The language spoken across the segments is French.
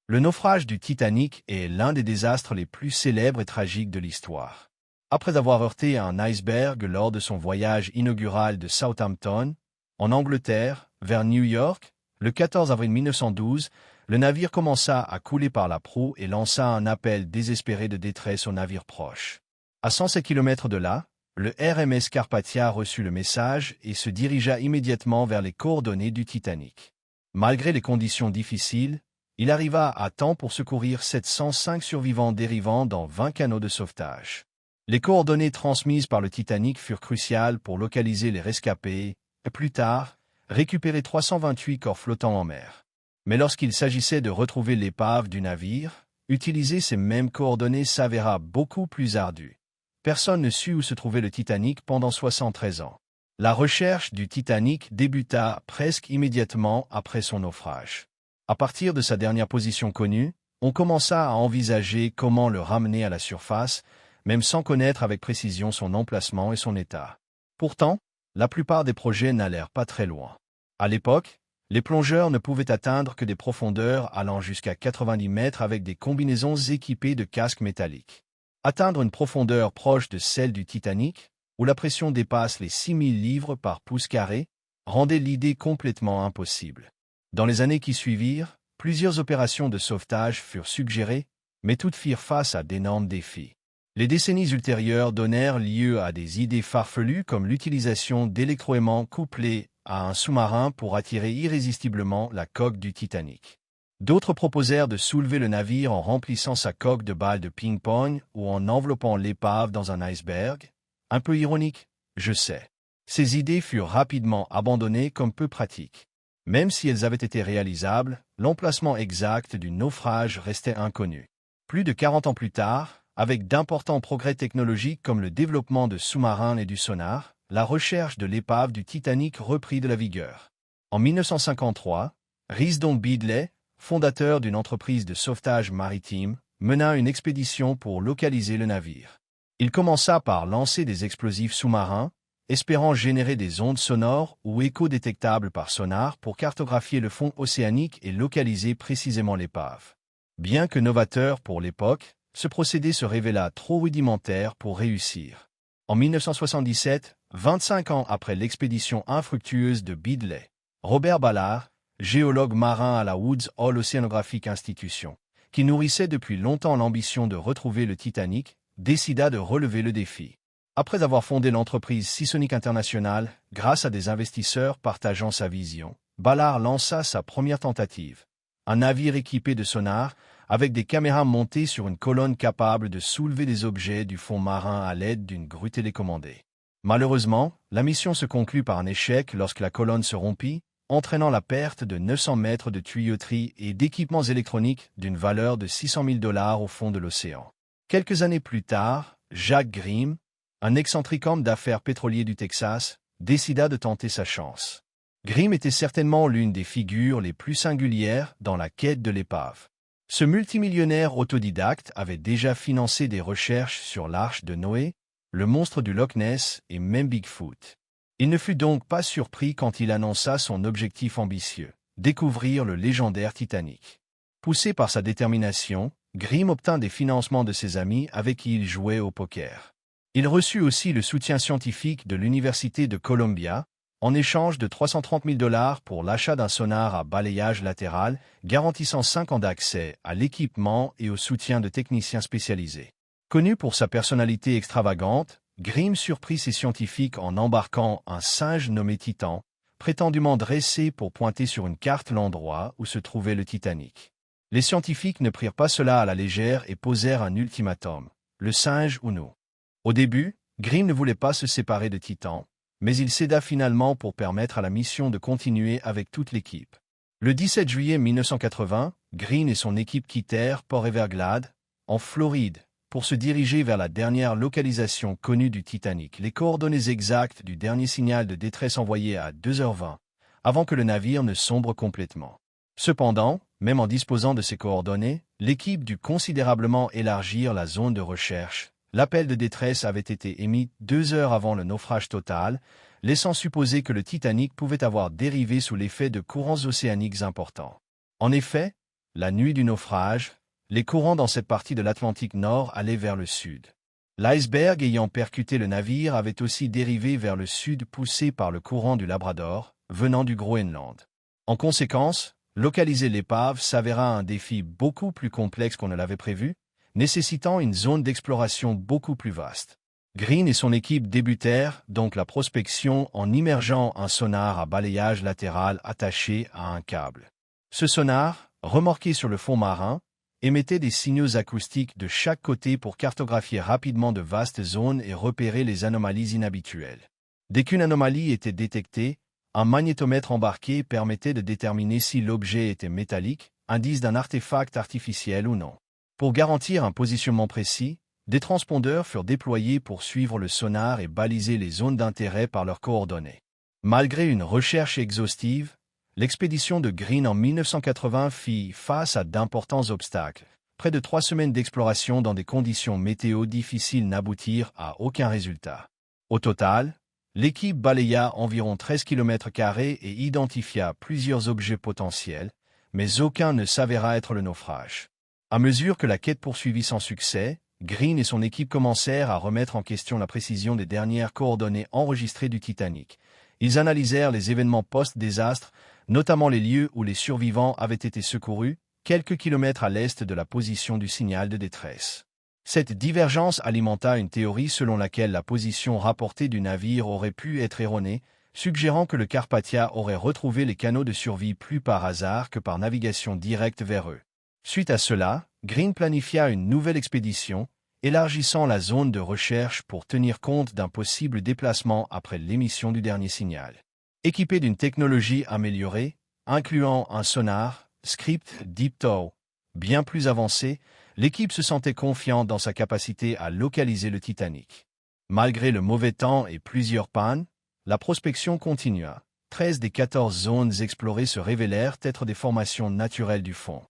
Le naufrage du Titanic est l'un des désastres les plus célèbres et tragiques de l'histoire. Après avoir heurté un iceberg lors de son voyage inaugural de Southampton, en Angleterre, vers New York, le 14 avril 1912, le navire commença à couler par la proue et lança un appel désespéré de détresse aux navires proches. À 107 km de là, le RMS Carpathia reçut le message et se dirigea immédiatement vers les coordonnées du Titanic. Malgré les conditions difficiles, il arriva à temps pour secourir 705 survivants dérivant dans 20 canots de sauvetage. Les coordonnées transmises par le Titanic furent cruciales pour localiser les rescapés et, plus tard, récupérer 328 corps flottants en mer. Mais lorsqu'il s'agissait de retrouver l'épave du navire, utiliser ces mêmes coordonnées s'avéra beaucoup plus ardu. Personne ne sut où se trouvait le Titanic pendant 73 ans. La recherche du Titanic débuta presque immédiatement après son naufrage. À partir de sa dernière position connue, on commença à envisager comment le ramener à la surface, même sans connaître avec précision son emplacement et son état. Pourtant, la plupart des projets n'allèrent pas très loin. À l'époque, les plongeurs ne pouvaient atteindre que des profondeurs allant jusqu'à 90 mètres avec des combinaisons équipées de casques métalliques. Atteindre une profondeur proche de celle du Titanic, où la pression dépasse les 6000 livres par pouce carré, rendait l'idée complètement impossible. Dans les années qui suivirent, plusieurs opérations de sauvetage furent suggérées, mais toutes firent face à d'énormes défis. Les décennies ultérieures donnèrent lieu à des idées farfelues comme l'utilisation d'électroaimants couplés à un sous-marin pour attirer irrésistiblement la coque du Titanic. D'autres proposèrent de soulever le navire en remplissant sa coque de balles de ping-pong ou en enveloppant l'épave dans un iceberg. Un peu ironique, je sais. Ces idées furent rapidement abandonnées comme peu pratiques. Même si elles avaient été réalisables, l'emplacement exact du naufrage restait inconnu. Plus de 40 ans plus tard, avec d'importants progrès technologiques comme le développement de sous-marins et du sonar, la recherche de l'épave du Titanic reprit de la vigueur. En 1953, Risdon Beadley, fondateur d'une entreprise de sauvetage maritime, mena une expédition pour localiser le navire. Il commença par lancer des explosifs sous-marins, espérant générer des ondes sonores ou échos détectables par sonar pour cartographier le fond océanique et localiser précisément l'épave. Bien que novateur pour l'époque, ce procédé se révéla trop rudimentaire pour réussir. En 1977, 25 ans après l'expédition infructueuse de Beadley, Robert Ballard, géologue marin à la Woods Hole Oceanographic Institution, qui nourrissait depuis longtemps l'ambition de retrouver le Titanic, décida de relever le défi. Après avoir fondé l'entreprise Seasonic International, grâce à des investisseurs partageant sa vision, Ballard lança sa première tentative. Un navire équipé de sonar, avec des caméras montées sur une colonne capable de soulever des objets du fond marin à l'aide d'une grue télécommandée. Malheureusement, la mission se conclut par un échec lorsque la colonne se rompit, entraînant la perte de 900 mètres de tuyauterie et d'équipements électroniques d'une valeur de 600 000 $ au fond de l'océan. Quelques années plus tard, Jack Grimm, un excentrique homme d'affaires pétrolier du Texas, décida de tenter sa chance. Grimm était certainement l'une des figures les plus singulières dans la quête de l'épave. Ce multimillionnaire autodidacte avait déjà financé des recherches sur l'Arche de Noé, le monstre du Loch Ness et même Bigfoot. Il ne fut donc pas surpris quand il annonça son objectif ambitieux, découvrir le légendaire Titanic. Poussé par sa détermination, Grimm obtint des financements de ses amis avec qui il jouait au poker. Il reçut aussi le soutien scientifique de l'Université de Columbia, en échange de 330 000 $ pour l'achat d'un sonar à balayage latéral, garantissant 5 ans d'accès à l'équipement et au soutien de techniciens spécialisés. Connu pour sa personnalité extravagante, Grimm surprit ses scientifiques en embarquant un singe nommé Titan, prétendument dressé pour pointer sur une carte l'endroit où se trouvait le Titanic. Les scientifiques ne prirent pas cela à la légère et posèrent un ultimatum, le singe ou nous. Au début, Grimm ne voulait pas se séparer de Titan, mais il céda finalement pour permettre à la mission de continuer avec toute l'équipe. Le 17 juillet 1980, Grimm et son équipe quittèrent Port Everglades, en Floride, pour se diriger vers la dernière localisation connue du Titanic, les coordonnées exactes du dernier signal de détresse envoyé à 2h20, avant que le navire ne sombre complètement. Cependant, même en disposant de ces coordonnées, l'équipe dut considérablement élargir la zone de recherche. L'appel de détresse avait été émis 2 heures avant le naufrage total, laissant supposer que le Titanic pouvait avoir dérivé sous l'effet de courants océaniques importants. En effet, La nuit du naufrage, les courants dans cette partie de l'Atlantique Nord allaient vers le sud. L'iceberg ayant percuté le navire avait aussi dérivé vers le sud poussé par le courant du Labrador, venant du Groenland. En conséquence, localiser l'épave s'avéra un défi beaucoup plus complexe qu'on ne l'avait prévu, nécessitant une zone d'exploration beaucoup plus vaste. Green et son équipe débutèrent donc la prospection en immergeant un sonar à balayage latéral attaché à un câble. Ce sonar, remorqué sur le fond marin, émettait des signaux acoustiques de chaque côté pour cartographier rapidement de vastes zones et repérer les anomalies inhabituelles. Dès qu'une anomalie était détectée, un magnétomètre embarqué permettait de déterminer si l'objet était métallique, indice d'un artefact artificiel ou non. Pour garantir un positionnement précis, des transpondeurs furent déployés pour suivre le sonar et baliser les zones d'intérêt par leurs coordonnées. Malgré une recherche exhaustive, l'expédition de Green en 1980 fit face à d'importants obstacles. Près de 3 semaines d'exploration dans des conditions météo difficiles n'aboutirent à aucun résultat. Au total, l'équipe balaya environ 13 km² et identifia plusieurs objets potentiels, mais aucun ne s'avéra être le naufrage. À mesure que la quête poursuivit sans succès, Green et son équipe commencèrent à remettre en question la précision des dernières coordonnées enregistrées du Titanic. Ils analysèrent les événements post-désastre, notamment les lieux où les survivants avaient été secourus, quelques kilomètres à l'est de la position du signal de détresse. Cette divergence alimenta une théorie selon laquelle la position rapportée du navire aurait pu être erronée, suggérant que le Carpathia aurait retrouvé les canaux de survie plus par hasard que par navigation directe vers eux. Suite à cela, Green planifia une nouvelle expédition, élargissant la zone de recherche pour tenir compte d'un possible déplacement après l'émission du dernier signal. Équipé d'une technologie améliorée, incluant un sonar, script Deep Tow, bien plus avancé, l'équipe se sentait confiante dans sa capacité à localiser le Titanic. Malgré le mauvais temps et plusieurs pannes, la prospection continua. 13 des 14 zones explorées se révélèrent être des formations naturelles du fond.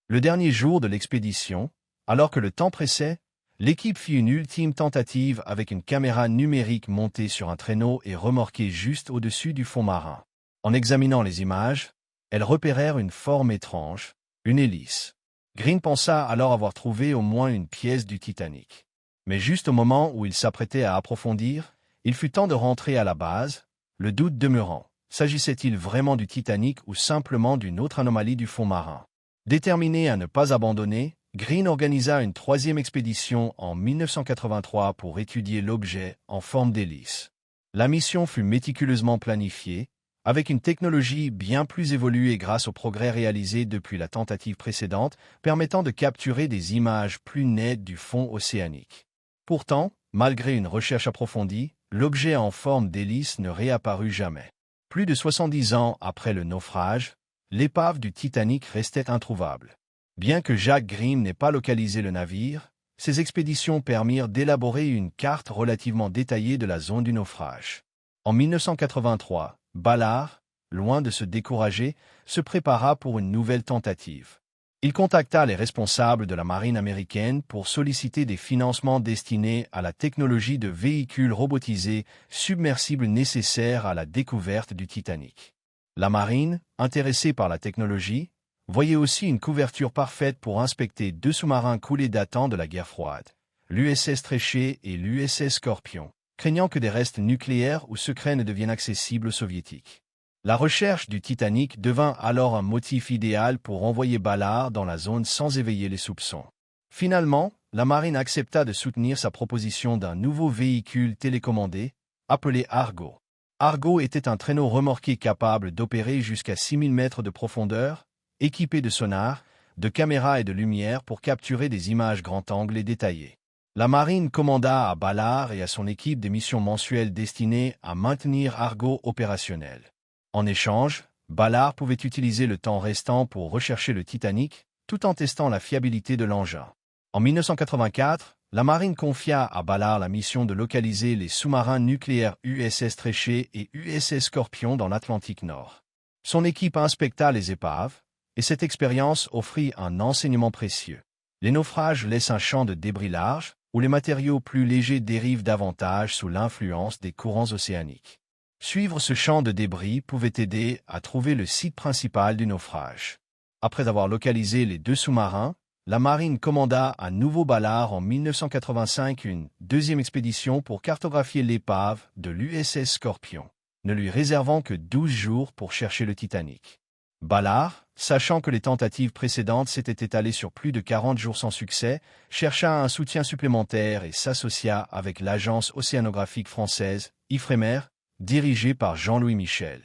Le dernier jour de l'expédition, alors que le temps pressait, l'équipe fit une ultime tentative avec une caméra numérique montée sur un traîneau et remorquée juste au-dessus du fond marin. En examinant les images, elles repérèrent une forme étrange, une hélice. Green pensa alors avoir trouvé au moins une pièce du Titanic. Mais juste au moment où il s'apprêtait à approfondir, il fut temps de rentrer à la base, le doute demeurant. S'agissait-il vraiment du Titanic ou simplement d'une autre anomalie du fond marin? Déterminé à ne pas abandonner, Green organisa une 3e expédition en 1983 pour étudier l'objet en forme d'hélice. La mission fut méticuleusement planifiée, avec une technologie bien plus évoluée grâce aux progrès réalisés depuis la tentative précédente, permettant de capturer des images plus nettes du fond océanique. Pourtant, malgré une recherche approfondie, l'objet en forme d'hélice ne réapparut jamais. Plus de 70 ans après le naufrage, l'épave du Titanic restait introuvable. Bien que Jack Green n'ait pas localisé le navire, ses expéditions permirent d'élaborer une carte relativement détaillée de la zone du naufrage. En 1983, Ballard, loin de se décourager, se prépara pour une nouvelle tentative. Il contacta les responsables de la marine américaine pour solliciter des financements destinés à la technologie de véhicules robotisés submersibles nécessaires à la découverte du Titanic. La marine, intéressée par la technologie, voyait aussi une couverture parfaite pour inspecter 2 sous-marins coulés datant de la guerre froide, l'USS Treasure et l'USS Scorpion, craignant que des restes nucléaires ou secrets ne deviennent accessibles aux soviétiques. La recherche du Titanic devint alors un motif idéal pour envoyer Ballard dans la zone sans éveiller les soupçons. Finalement, la marine accepta de soutenir sa proposition d'un nouveau véhicule télécommandé, appelé Argo. Argo était un traîneau remorqué capable d'opérer jusqu'à 6000 mètres de profondeur, équipé de sonar, de caméras et de lumière pour capturer des images grand angle et détaillées. La marine commanda à Ballard et à son équipe des missions mensuelles destinées à maintenir Argo opérationnel. En échange, Ballard pouvait utiliser le temps restant pour rechercher le Titanic, tout en testant la fiabilité de l'engin. En 1984, la marine confia à Ballard la mission de localiser les sous-marins nucléaires USS Treasure et USS Scorpion dans l'Atlantique Nord. Son équipe inspecta les épaves, et cette expérience offrit un enseignement précieux. Les naufrages laissent un champ de débris large, où les matériaux plus légers dérivent davantage sous l'influence des courants océaniques. Suivre ce champ de débris pouvait aider à trouver le site principal du naufrage. Après avoir localisé les deux sous-marins, la marine commanda à nouveau Ballard en 1985 une deuxième expédition pour cartographier l'épave de l'USS Scorpion, ne lui réservant que 12 jours pour chercher le Titanic. Ballard, sachant que les tentatives précédentes s'étaient étalées sur plus de 40 jours sans succès, chercha un soutien supplémentaire et s'associa avec l'agence océanographique française, Ifremer, dirigée par Jean-Louis Michel.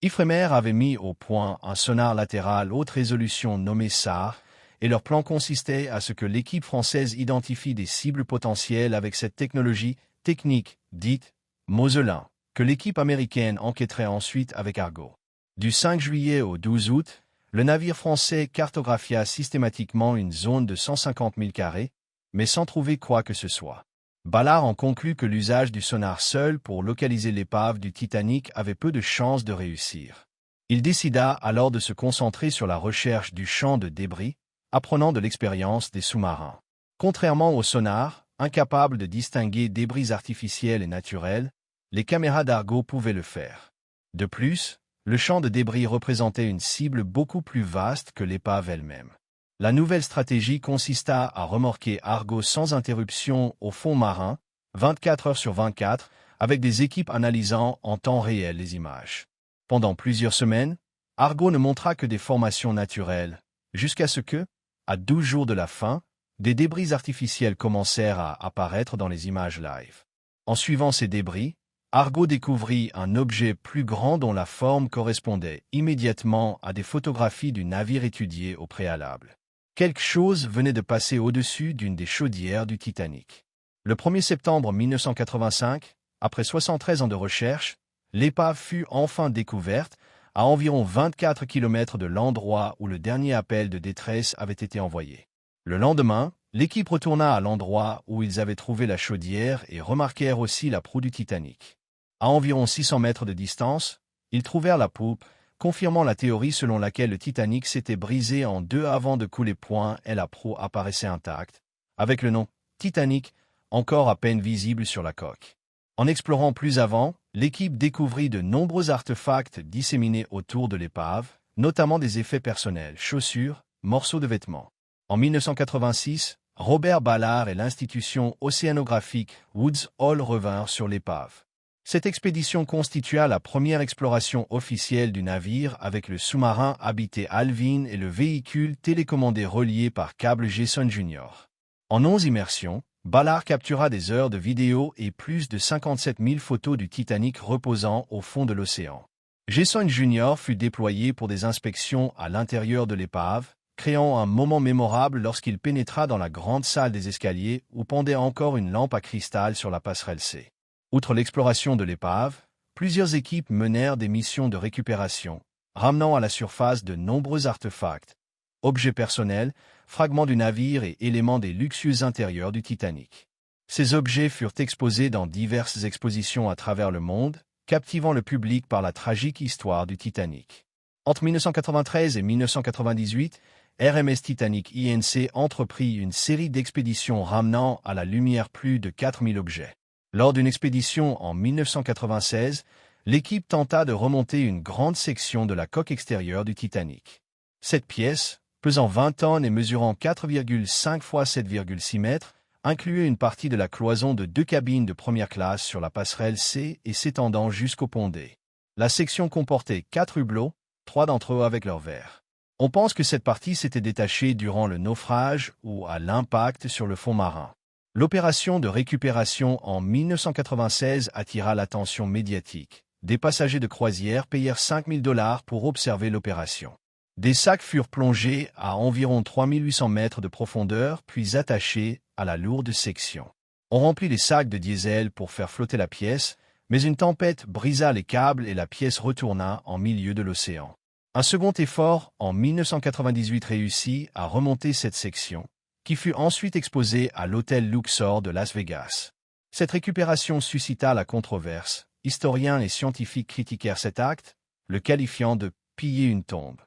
Ifremer avait mis au point un sonar latéral haute résolution nommé SAR, et leur plan consistait à ce que l'équipe française identifie des cibles potentielles avec cette technologie technique dite Moselin, que l'équipe américaine enquêterait ensuite avec Argo. Du 5 juillet au 12 août, le navire français cartographia systématiquement une zone de 150 000 carrés, mais sans trouver quoi que ce soit. Ballard en conclut que l'usage du sonar seul pour localiser l'épave du Titanic avait peu de chances de réussir. Il décida alors de se concentrer sur la recherche du champ de débris, apprenant de l'expérience des sous-marins. Contrairement au sonar, incapable de distinguer débris artificiels et naturels, les caméras d'Argo pouvaient le faire. De plus, le champ de débris représentait une cible beaucoup plus vaste que l'épave elle-même. La nouvelle stratégie consista à remorquer Argo sans interruption au fond marin, 24 heures sur 24, avec des équipes analysant en temps réel les images. Pendant plusieurs semaines, Argo ne montra que des formations naturelles, jusqu'à ce que, à 12 jours de la fin, des débris artificiels commencèrent à apparaître dans les images live. En suivant ces débris, Argo découvrit un objet plus grand dont la forme correspondait immédiatement à des photographies du navire étudié au préalable. Quelque chose venait de passer au-dessus d'une des chaudières du Titanic. Le 1er septembre 1985, après 73 ans de recherche, l'épave fut enfin découverte à environ 24 km de l'endroit où le dernier appel de détresse avait été envoyé. Le lendemain, l'équipe retourna à l'endroit où ils avaient trouvé la chaudière et remarquèrent aussi la proue du Titanic. À environ 600 mètres de distance, ils trouvèrent la poupe, confirmant la théorie selon laquelle le Titanic s'était brisé en deux avant de couler point et la proue apparaissait intacte, avec le nom Titanic encore à peine visible sur la coque. En explorant plus avant, l'équipe découvrit de nombreux artefacts disséminés autour de l'épave, notamment des effets personnels, chaussures, morceaux de vêtements. En 1986, Robert Ballard et l'institution océanographique Woods Hole revinrent sur l'épave. Cette expédition constitua la première exploration officielle du navire avec le sous-marin habité Alvin et le véhicule télécommandé relié par câble Jason Jr. En 11 immersions, Ballard captura des heures de vidéo et plus de 57 000 photos du Titanic reposant au fond de l'océan. Jason Jr. fut déployé pour des inspections à l'intérieur de l'épave, créant un moment mémorable lorsqu'il pénétra dans la grande salle des escaliers où pendait encore une lampe à cristal sur la passerelle C. Outre l'exploration de l'épave, plusieurs équipes menèrent des missions de récupération, ramenant à la surface de nombreux artefacts, objets personnels, fragments du navire et éléments des luxueux intérieurs du Titanic. Ces objets furent exposés dans diverses expositions à travers le monde, captivant le public par la tragique histoire du Titanic. Entre 1993 et 1998, RMS Titanic Inc. entreprit une série d'expéditions ramenant à la lumière plus de 4000 objets. Lors d'une expédition en 1996, l'équipe tenta de remonter une grande section de la coque extérieure du Titanic. Cette pièce, pesant 20 tonnes et mesurant 4,5 x 7,6 mètres, incluait une partie de la cloison de 2 cabines de première classe sur la passerelle C et s'étendant jusqu'au pont D. La section comportait 4 hublots, 3 d'entre eux avec leurs verres. On pense que cette partie s'était détachée durant le naufrage ou à l'impact sur le fond marin. L'opération de récupération en 1996 attira l'attention médiatique. Des passagers de croisière payèrent $5 000 pour observer l'opération. Des sacs furent plongés à environ 3800 mètres de profondeur puis attachés à la lourde section. On remplit les sacs de diesel pour faire flotter la pièce, mais une tempête brisa les câbles et la pièce retourna en milieu de l'océan. Un second effort en 1998 réussit à remonter cette section, qui fut ensuite exposée à l'hôtel Luxor de Las Vegas. Cette récupération suscita la controverse. Historiens et scientifiques critiquèrent cet acte, le qualifiant de « piller une tombe ».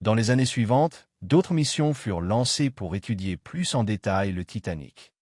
Dans les années suivantes, d'autres missions furent lancées pour étudier plus en détail le Titanic.